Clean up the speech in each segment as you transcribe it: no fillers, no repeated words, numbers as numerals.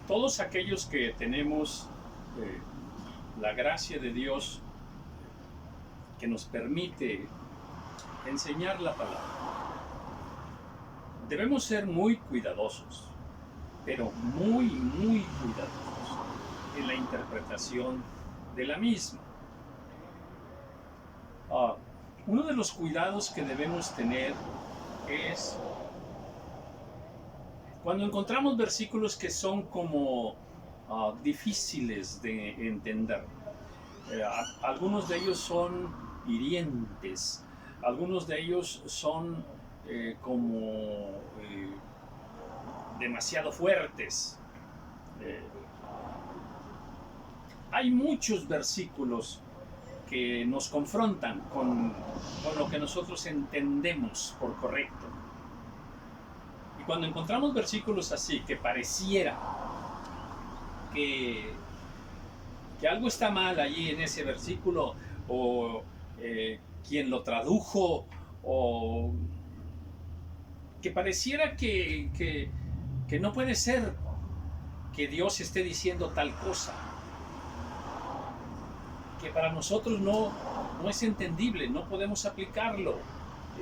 Todos aquellos que tenemos la gracia de Dios que nos permite enseñar la palabra, debemos ser muy cuidadosos, pero muy cuidadosos en la interpretación de la misma. Uno de los cuidados que debemos tener es cuando encontramos versículos que son como difíciles de entender. Algunos de ellos son hirientes, algunos de ellos son demasiado fuertes. Hay muchos versículos que nos confrontan con lo que nosotros entendemos por correcto. Y cuando encontramos versículos así, que pareciera que algo está mal allí en ese versículo, o quien lo tradujo, o que pareciera que no puede ser que Dios esté diciendo tal cosa, que para nosotros no es entendible, no podemos aplicarlo,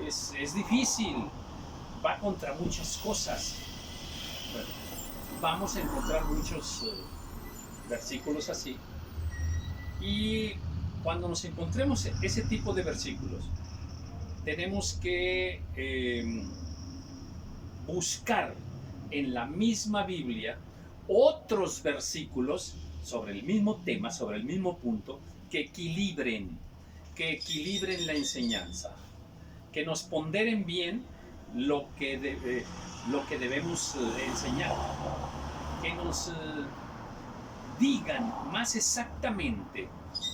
es difícil, va contra muchas cosas. Bueno, vamos a encontrar muchos versículos así, y cuando nos encontremos ese tipo de versículos, tenemos que buscar en la misma Biblia otros versículos sobre el mismo tema, sobre el mismo punto, que equilibren la enseñanza, que nos ponderen bien lo que debemos enseñar, que nos digan más exactamente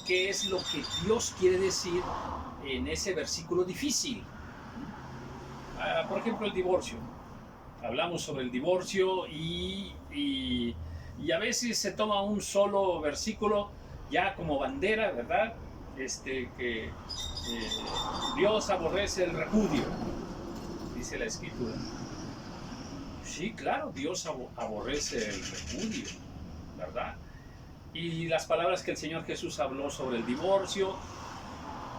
qué es lo que Dios quiere decir en ese versículo difícil. Por ejemplo, el divorcio. Hablamos sobre el divorcio y a veces se toma un solo versículo ya como bandera, ¿verdad? Que Dios aborrece el repudio, dice la Escritura. Sí, claro, Dios aborrece el repudio, ¿verdad? Y las palabras que el Señor Jesús habló sobre el divorcio,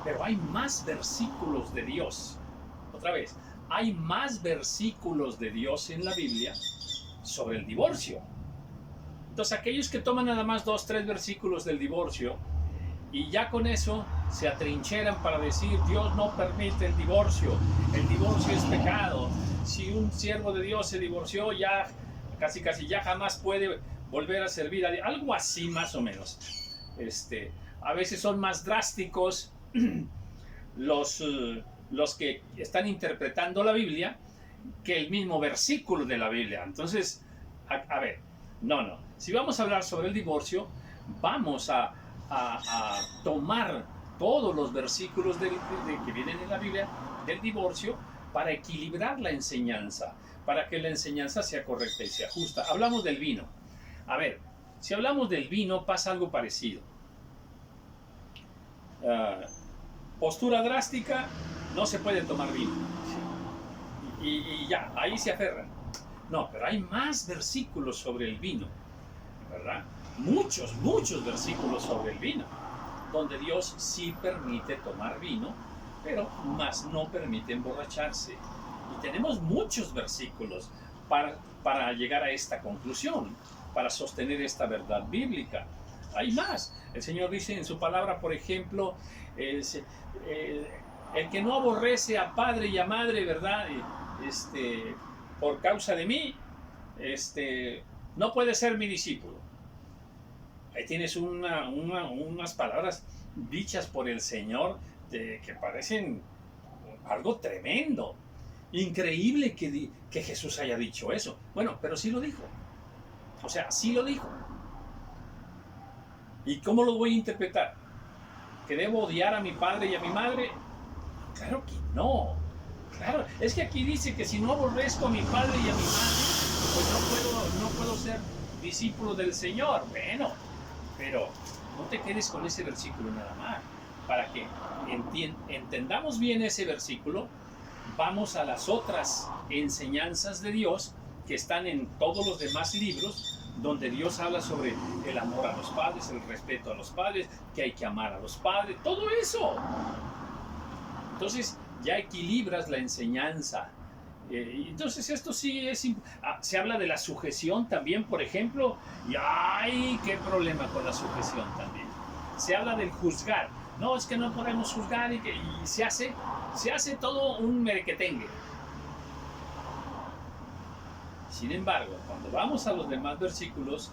pero hay más versículos de Dios. Otra vez, hay más versículos de Dios en la Biblia sobre el divorcio. Entonces, aquellos que toman nada más 2, 3 versículos del divorcio y ya con eso se atrincheran para decir: Dios no permite el divorcio es pecado, si un siervo de Dios se divorció, ya casi ya jamás puede volver a servir a Dios, algo así más o menos. A veces son más drásticos los que están interpretando la Biblia que el mismo versículo de la Biblia. Entonces, a ver, no. Si vamos a hablar sobre el divorcio, vamos a tomar todos los versículos que vienen en la Biblia del divorcio para equilibrar la enseñanza, para que la enseñanza sea correcta y sea justa. Hablamos del vino. A ver, si hablamos del vino, pasa algo parecido. Postura drástica: no se puede tomar vino. Y ya, ahí se aferran. No, pero hay más versículos sobre el vino, ¿verdad? Muchos versículos sobre el vino, donde Dios sí permite tomar vino, pero más no permite emborracharse. Y tenemos muchos versículos para llegar a esta conclusión, para sostener esta verdad bíblica. Hay más. El Señor dice en su palabra, por ejemplo, el que no aborrece a padre y a madre, ¿verdad? Por causa de mí, no puede ser mi discípulo. Ahí tienes unas palabras dichas por el Señor que parecen algo tremendo. Increíble que Jesús haya dicho eso. Bueno, pero sí lo dijo. O sea, sí lo dijo. ¿Y cómo lo voy a interpretar? ¿Que debo odiar a mi padre y a mi madre? Claro que no. Claro, es que aquí dice que si no aborrezco a mi padre y a mi madre, pues no puedo ser discípulo del Señor. Bueno, pero no te quedes con ese versículo nada más. Para que entendamos bien ese versículo, vamos a las otras enseñanzas de Dios que están en todos los demás libros, donde Dios habla sobre el amor a los padres, el respeto a los padres, que hay que amar a los padres, todo eso. Entonces ya equilibras la enseñanza. Entonces esto sí es... se habla de la sujeción también, por ejemplo, y ¡ay! ¡Qué problema con la sujeción también! Se habla del juzgar. No, es que no podemos juzgar y se hace todo un merequetengue. Sin embargo, cuando vamos a los demás versículos,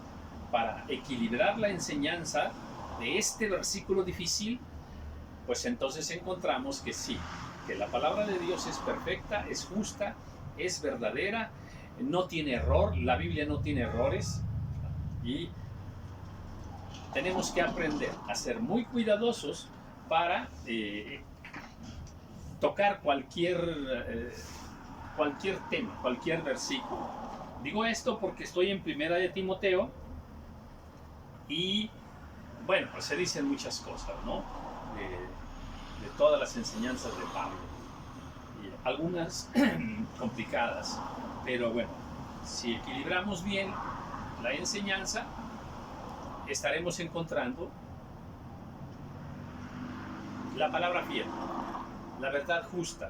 para equilibrar la enseñanza de este versículo difícil, pues entonces encontramos que sí, que la palabra de Dios es perfecta, es justa, es verdadera, no tiene error, la Biblia no tiene errores, y tenemos que aprender a ser muy cuidadosos para tocar cualquier tema, cualquier versículo. Digo esto porque estoy en Primera de Timoteo y, bueno, pues se dicen muchas cosas, ¿no? De todas las enseñanzas de Pablo. Y algunas complicadas, pero bueno, si equilibramos bien la enseñanza, estaremos encontrando la palabra fiel, la verdad justa,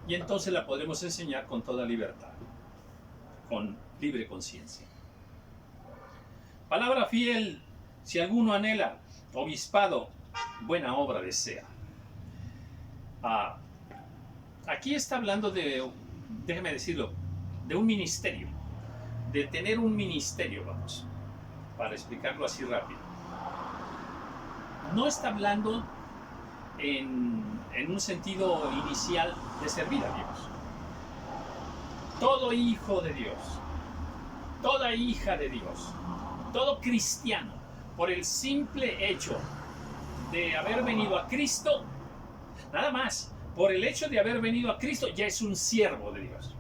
y entonces la podremos enseñar con toda libertad, con libre conciencia. Palabra fiel, si alguno anhela obispado, buena obra desea. Aquí está hablando déjeme decirlo, de un ministerio, de tener un ministerio, vamos, para explicarlo así rápido. No está hablando en un sentido inicial de servir a Dios. Todo hijo de Dios, toda hija de Dios, todo cristiano, por el simple hecho de haber venido a Cristo, nada más, por el hecho de haber venido a Cristo, ya es un siervo de Dios.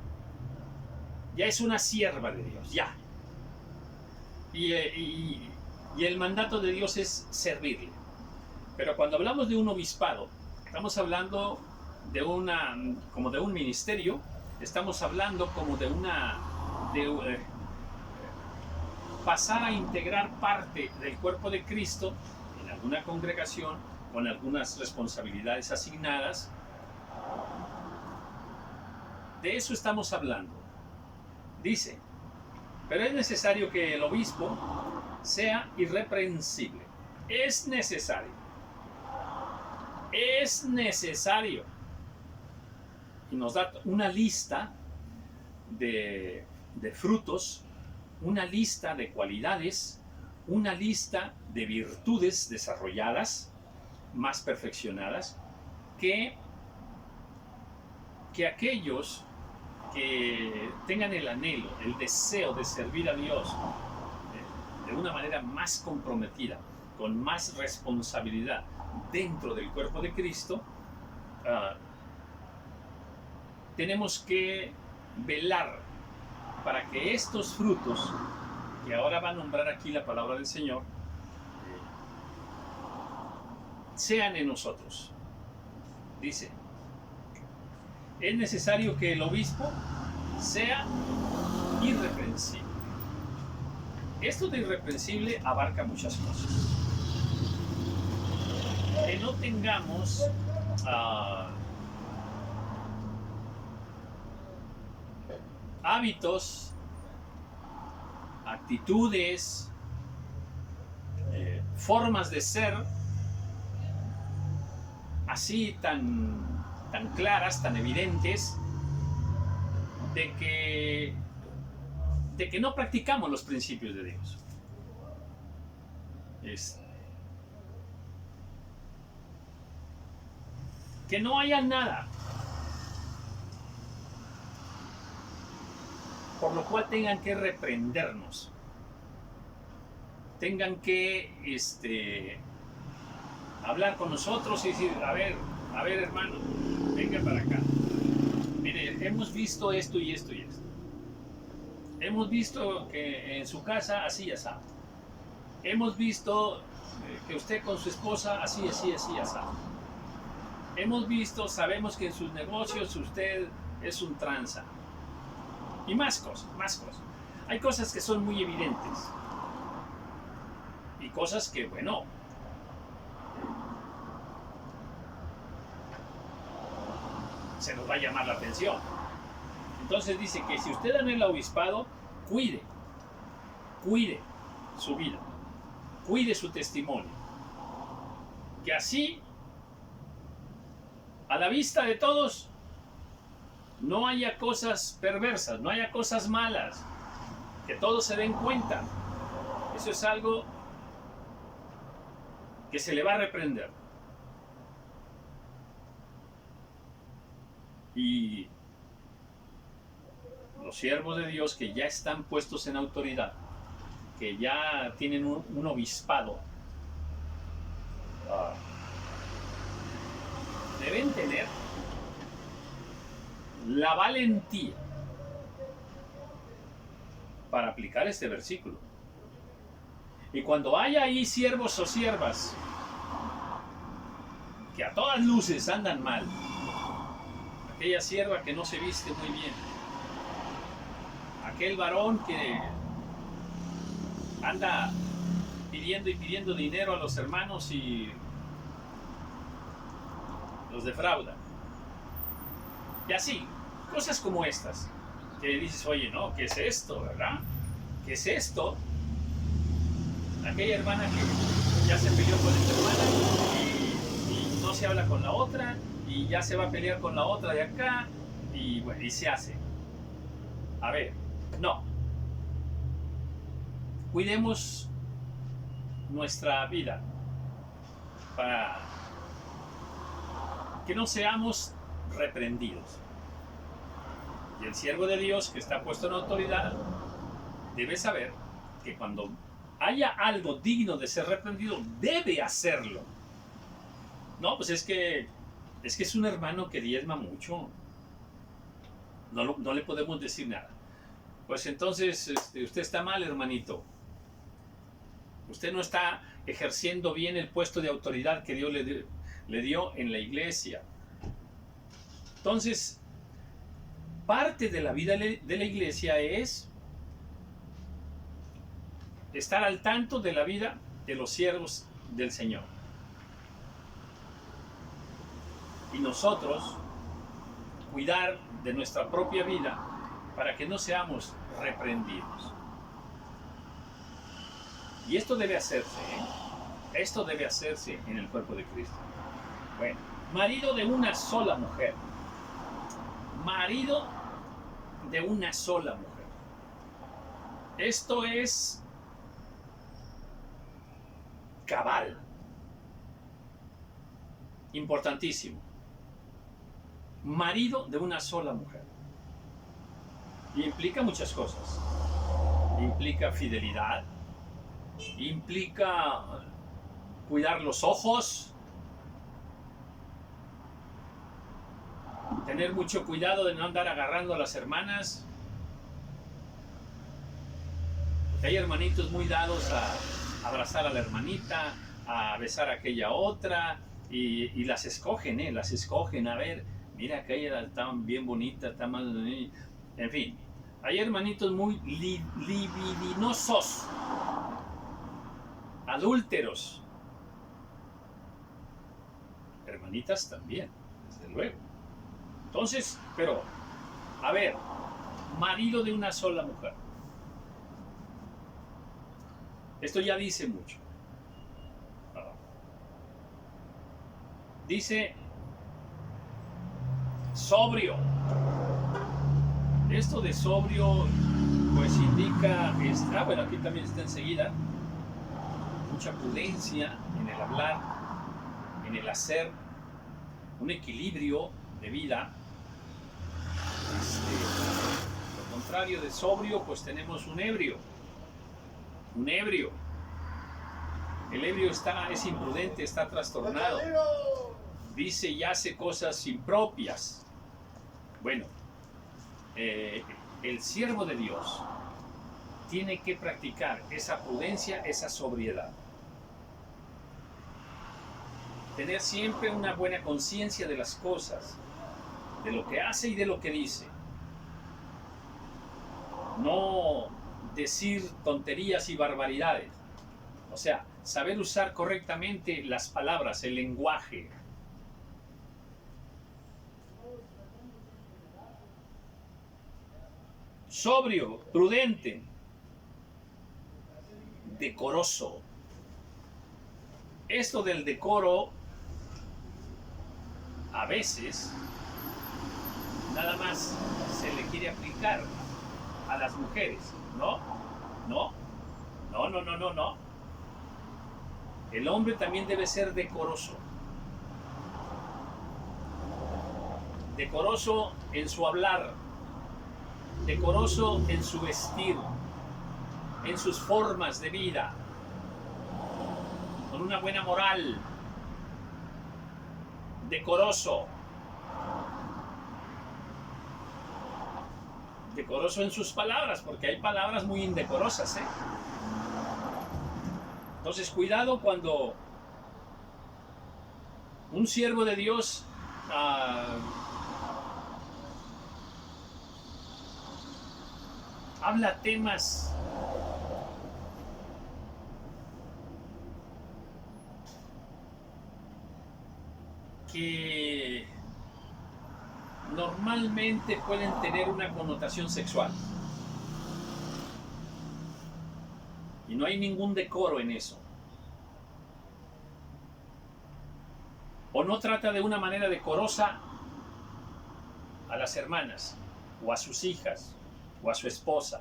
Ya es una sierva de Dios, ya. Y el mandato de Dios es servirle. Pero cuando hablamos de un obispado, estamos hablando como de un ministerio, estamos hablando como de pasar a integrar parte del cuerpo de Cristo en alguna congregación con algunas responsabilidades asignadas. De eso estamos hablando. Dice, pero es necesario que el obispo sea irreprensible. Es necesario. Es necesario. Y nos da una lista de frutos, una lista de cualidades, una lista de virtudes desarrolladas, más perfeccionadas, que aquellos que tengan el anhelo, el deseo de servir a Dios de una manera más comprometida, con más responsabilidad dentro del cuerpo de Cristo, tenemos que velar para que estos frutos, que ahora va a nombrar aquí la palabra del Señor, sean en nosotros. Dice, es necesario que el obispo sea irreprensible. Esto de irreprensible abarca muchas cosas. Que no tengamos hábitos, actitudes, formas de ser así tan claras, tan evidentes, de que no practicamos los principios de Dios. Que no haya nada por lo cual tengan que reprendernos, tengan que hablar con nosotros y decir, a ver hermano, venga para acá. Mire, hemos visto esto y esto y esto. Hemos visto que en su casa así y así. Hemos visto que usted con su esposa así, así, así, así. hemos visto, sabemos que en sus negocios usted es un tranza. Y más cosas, más cosas. Hay cosas que son muy evidentes. Y cosas que, bueno, se nos va a llamar la atención. Entonces dice que si usted anhela el obispado, cuide su vida, cuide su testimonio. Que así, a la vista de todos, no haya cosas perversas, no haya cosas malas, que todos se den cuenta. Eso es algo que se le va a reprender. Y los siervos de Dios que ya están puestos en autoridad, que ya tienen un obispado, deben tener la valentía para aplicar este versículo. Y cuando haya ahí siervos o siervas que a todas luces andan mal, aquella sierva que no se viste muy bien, aquel varón que anda pidiendo dinero a los hermanos y los defrauda. Y así, cosas como estas, que dices, oye, no, ¿qué es esto, verdad? ¿Qué es esto? Aquella hermana que ya se peleó con esta hermana y no se habla con la otra, y ya se va a pelear con la otra de acá, y bueno, y se hace. A ver, no. Cuidemos nuestra vida para que no seamos reprendidos. Y el siervo de Dios que está puesto en autoridad debe saber que cuando haya algo digno de ser reprendido, debe hacerlo. No, pues es que es un hermano que diezma mucho. No le podemos decir nada. Pues entonces usted está mal, hermanito. Usted no está ejerciendo bien el puesto de autoridad que Dios le dio en la iglesia. Entonces, parte de la vida de la iglesia es estar al tanto de la vida de los siervos del Señor. Y nosotros cuidar de nuestra propia vida para que no seamos reprendidos. Y esto debe hacerse, Esto debe hacerse en el cuerpo de Cristo. Bueno, marido de una sola mujer. Marido de una sola mujer. Esto es cabal. Importantísimo. Marido de una sola mujer. Y implica muchas cosas. Implica fidelidad. Implica cuidar los ojos. Tener mucho cuidado de no andar agarrando a las hermanas. Porque hay hermanitos muy dados a abrazar a la hermanita, a besar a aquella otra, y las escogen, las escogen. A ver, mira, aquella está bien bonita, está más... En fin, hay hermanitos muy libidinosos, adúlteros. Hermanitas también, desde luego. Entonces, pero, a ver, marido de una sola mujer. Esto ya dice mucho. Dice sobrio. Esto de sobrio, pues indica, bueno, aquí también está enseguida, mucha prudencia en el hablar, en el hacer, un equilibrio de vida. Lo contrario de sobrio, pues tenemos un ebrio. Un ebrio. El ebrio es imprudente, está trastornado. Dice y hace cosas impropias. Bueno, el siervo de Dios tiene que practicar esa prudencia, esa sobriedad. tener siempre una buena conciencia de las cosas, de lo que hace y de lo que dice. No decir tonterías y barbaridades. O sea, saber usar correctamente las palabras, el lenguaje. Sobrio, prudente, decoroso. Esto del decoro, a veces, nada más se le quiere aplicar a las mujeres. No, no, no, no, no, no, no. El hombre también debe ser decoroso. Decoroso en su hablar, decoroso en su vestir, en sus formas de vida, con una buena moral, decoroso. Decoroso en sus palabras, porque hay palabras muy indecorosas, ¿eh? Entonces, cuidado cuando un siervo de Dios habla temas que normalmente pueden tener una connotación sexual. Y no hay ningún decoro en eso. O no trata de una manera decorosa a las hermanas, o a sus hijas, o a su esposa.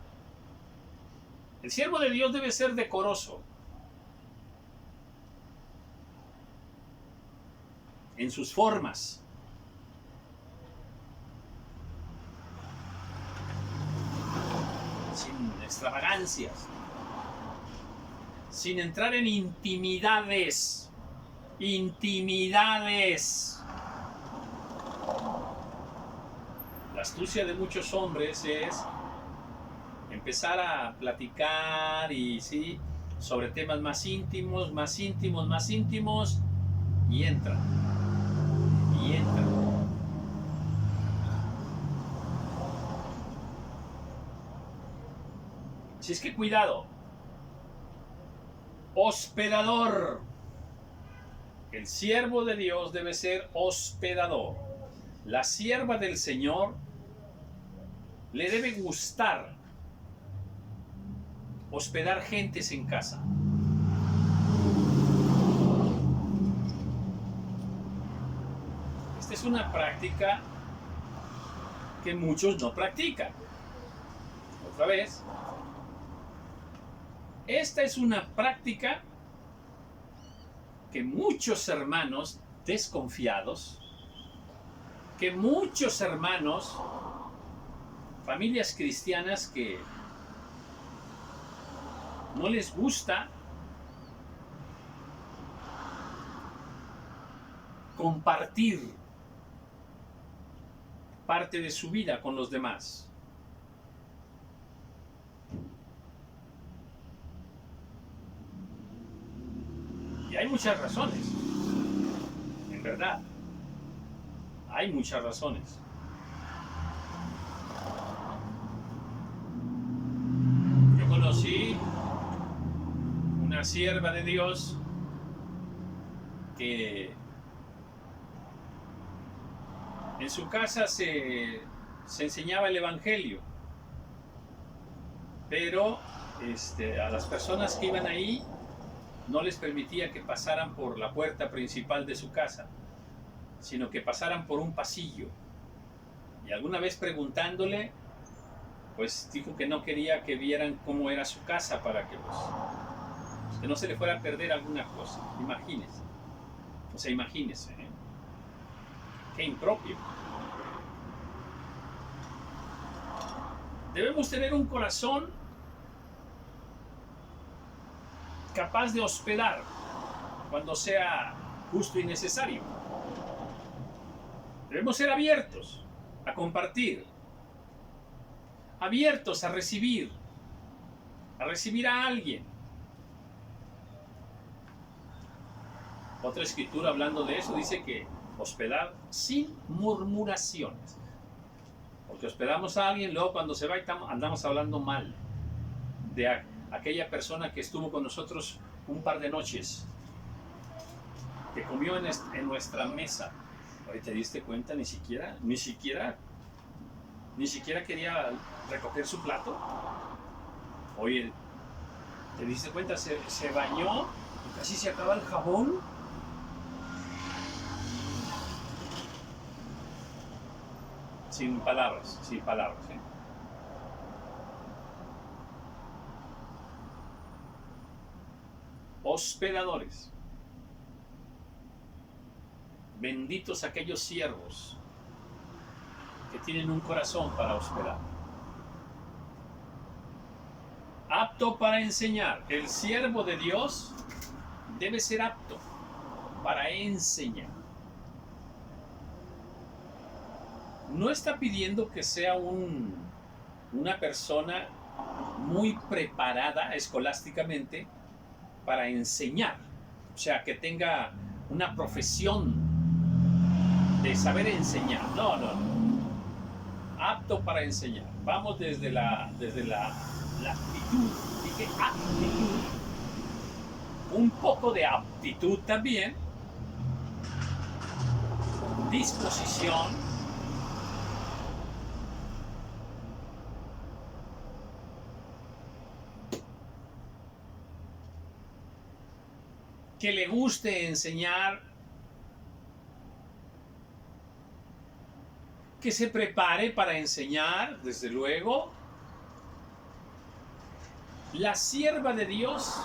El siervo de Dios debe ser decoroso en sus formas. Sin extravagancias. Sin entrar en intimidades. Intimidades. La astucia de muchos hombres es empezar a platicar y sí, sobre temas más íntimos, más íntimos, más íntimos, y entra. Y entra. Si es que cuidado. Hospedador. El siervo de Dios debe ser hospedador. La sierva del Señor le debe gustar hospedar gentes en casa. Esta es una práctica que muchos no practican. Otra vez, esta es una práctica que muchos hermanos desconfiados, que muchos hermanos, familias cristianas que no les gusta compartir parte de su vida con los demás. Y hay muchas razones, en verdad. Hay muchas razones. Yo conocí una sierva de Dios que en su casa se enseñaba el Evangelio, pero a las personas que iban ahí no les permitía que pasaran por la puerta principal de su casa, sino que pasaran por un pasillo. Y alguna vez preguntándole, pues dijo que no quería que vieran cómo era su casa para que, que no se le fuera a perder alguna cosa. Imagínense. O sea, imagínense, ¿eh? Qué impropio. Debemos tener un corazón capaz de hospedar cuando sea justo y necesario. Debemos ser abiertos a compartir, abiertos a recibir a alguien. Otra escritura hablando de eso dice que hospedar sin murmuraciones. Porque hospedamos a alguien, luego cuando se va andamos hablando mal de aquella persona que estuvo con nosotros un par de noches, que comió en nuestra mesa. Oye, ¿te diste cuenta? Ni siquiera quería recoger su plato. Oye, ¿te diste cuenta? Se bañó y casi se acaba el jabón. Sin palabras, ¿eh? Hospedadores. Benditos aquellos siervos que tienen un corazón para hospedar. Apto para enseñar. El siervo de Dios debe ser apto para enseñar. No está pidiendo que sea una persona muy preparada escolásticamente para enseñar. O sea, que tenga una profesión de saber enseñar. No. Apto para enseñar. Vamos desde la aptitud. Dije aptitud. Un poco de aptitud también. Disposición. Que le guste enseñar. Que se prepare para enseñar, desde luego. La sierva de Dios,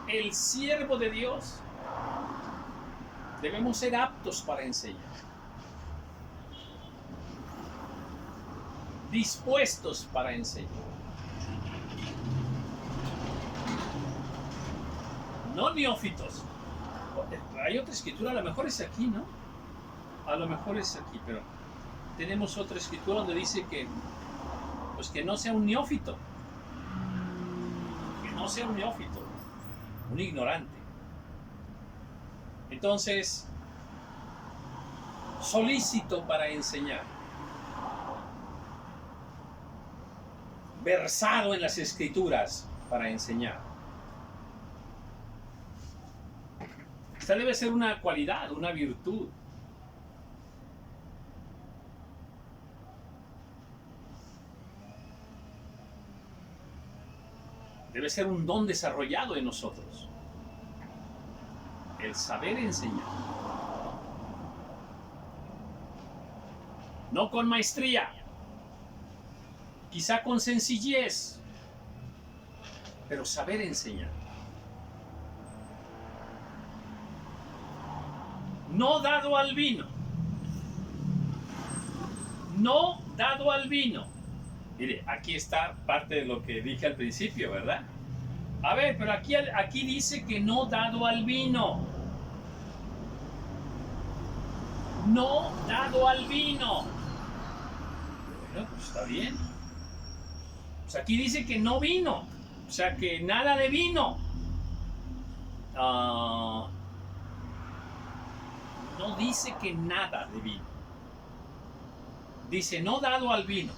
el siervo de Dios, debemos ser aptos para enseñar. Dispuestos para enseñar. No neófitos. Hay otra escritura, a lo mejor es aquí, ¿no? A lo mejor es aquí, pero tenemos otra escritura donde dice que, pues que no sea un neófito. Que no sea un neófito, un ignorante. Entonces, solícito para enseñar. Versado en las escrituras para enseñar. Esta debe ser una cualidad, una virtud. Debe ser un don desarrollado en nosotros. El saber enseñar. No con maestría. Quizá con sencillez. Pero saber enseñar. No dado al vino. No dado al vino. Mire, aquí está parte de lo que dije al principio, ¿verdad? A ver, pero aquí dice que no dado al vino. No dado al vino. Bueno, pues está bien. Pues aquí dice que no vino. O sea, que nada de vino. No dice que nada de vino. Dice no dado al vino.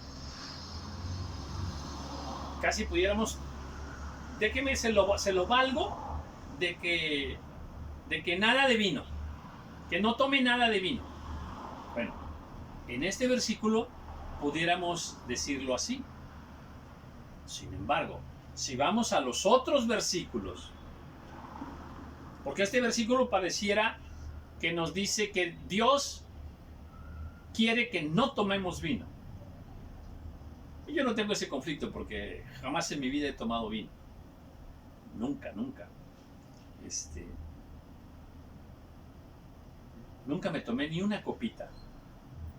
Casi pudiéramos, déjeme, se lo valgo de que nada de vino, que no tome nada de vino. Bueno, en este versículo pudiéramos decirlo así. Sin embargo, si vamos a los otros versículos, porque este versículo pareciera que nos dice que Dios quiere que no tomemos vino. Y yo no tengo ese conflicto porque jamás en mi vida he tomado vino. Nunca. Nunca me tomé ni una copita.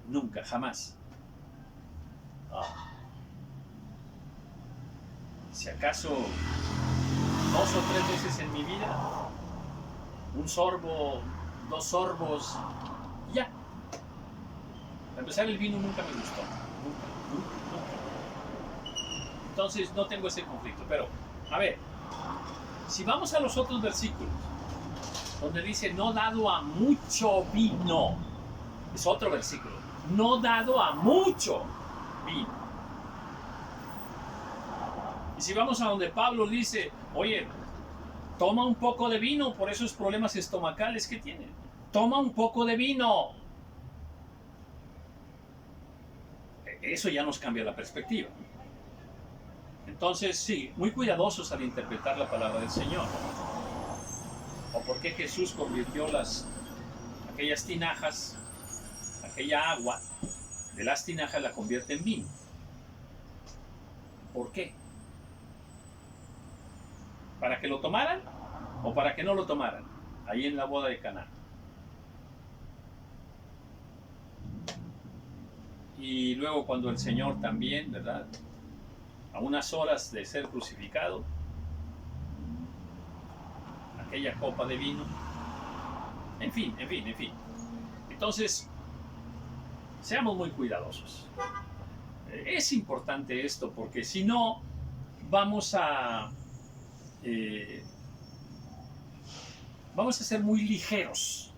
Nunca, jamás. Si acaso 2 o 3 veces en mi vida, un sorbo, 2 sorbos, ya. Para empezar, el vino nunca me gustó. Nunca. Entonces no tengo ese conflicto. Pero, a ver, si vamos a los otros versículos, donde dice no dado a mucho vino. Es otro versículo. No dado a mucho vino. Y si vamos a donde Pablo dice, oye, toma un poco de vino por esos problemas estomacales que tiene. Toma un poco de vino. Eso ya nos cambia la perspectiva. Entonces, sí, muy cuidadosos al interpretar la palabra del Señor. O por qué Jesús convirtió aquellas tinajas, aquella agua de las tinajas la convierte en vino. ¿Por qué? ¿Para que lo tomaran o para que no lo tomaran? Ahí en la boda de Caná. Y luego cuando el Señor también, ¿verdad?, a unas horas de ser crucificado, aquella copa de vino, en fin. Entonces, seamos muy cuidadosos. Es importante esto porque si no, vamos a ser muy ligeros,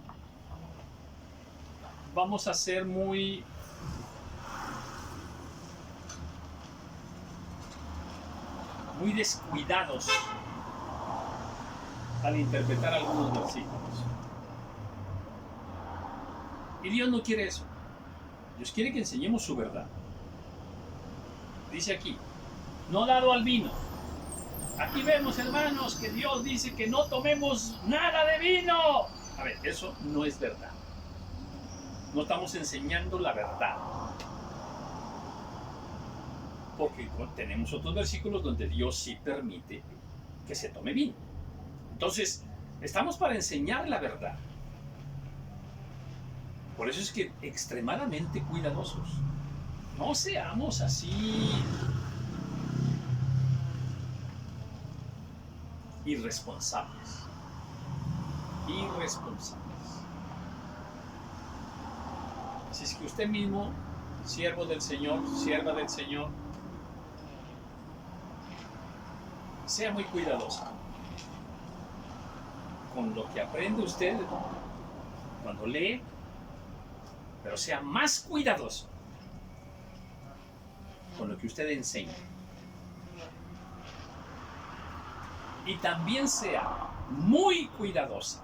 vamos a ser muy descuidados al interpretar algunos versículos. Y Dios no quiere eso. Dios quiere que enseñemos su verdad. Dice aquí, no dado al vino. Aquí vemos, hermanos, que Dios dice que no tomemos nada de vino. A ver, eso no es verdad. No estamos enseñando la verdad. Porque tenemos otros versículos donde Dios sí permite que se tome vino. Entonces, estamos para enseñar la verdad. Por eso es que extremadamente cuidadosos. No seamos así irresponsables. Si es que usted mismo, siervo del Señor, sierva del Señor, sea muy cuidadoso con lo que aprende usted cuando lee, pero sea más cuidadoso con lo que usted enseña. Y también sea muy cuidadoso,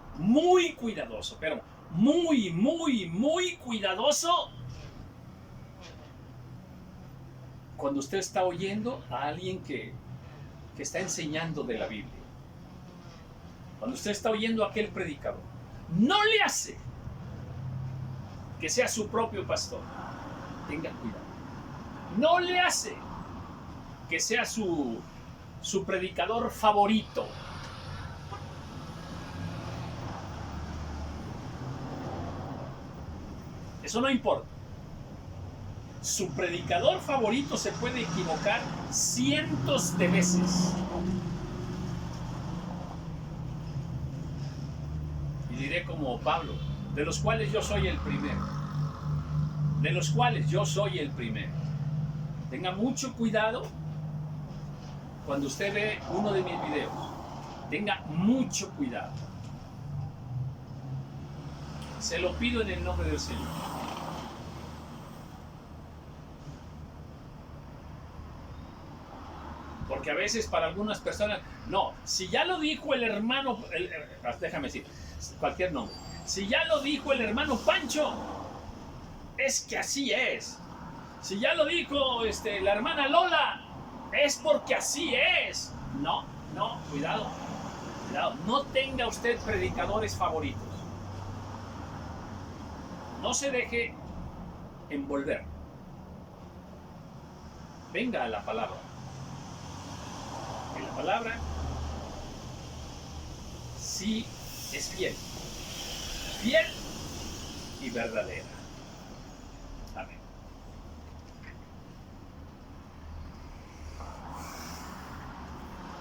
pero muy cuidadoso cuando usted está oyendo a alguien que está enseñando de la Biblia. Cuando usted está oyendo a aquel predicador, no le hace que sea su propio pastor. Tenga cuidado. No le hace que sea su predicador favorito. Eso no importa. Su predicador favorito se puede equivocar cientos de veces. Y diré como Pablo, de los cuales yo soy el primero. Tenga mucho cuidado cuando usted ve uno de mis videos. Tenga mucho cuidado. Se lo pido en el nombre del Señor. Porque a veces para algunas personas, no, si ya lo dijo el hermano, déjame decir, cualquier nombre. Si ya lo dijo el hermano Pancho, es que así es. Si ya lo dijo la hermana Lola, es porque así es. No, cuidado. No tenga usted predicadores favoritos. No se deje envolver. Venga a la palabra. Que la palabra sí es fiel y verdadera.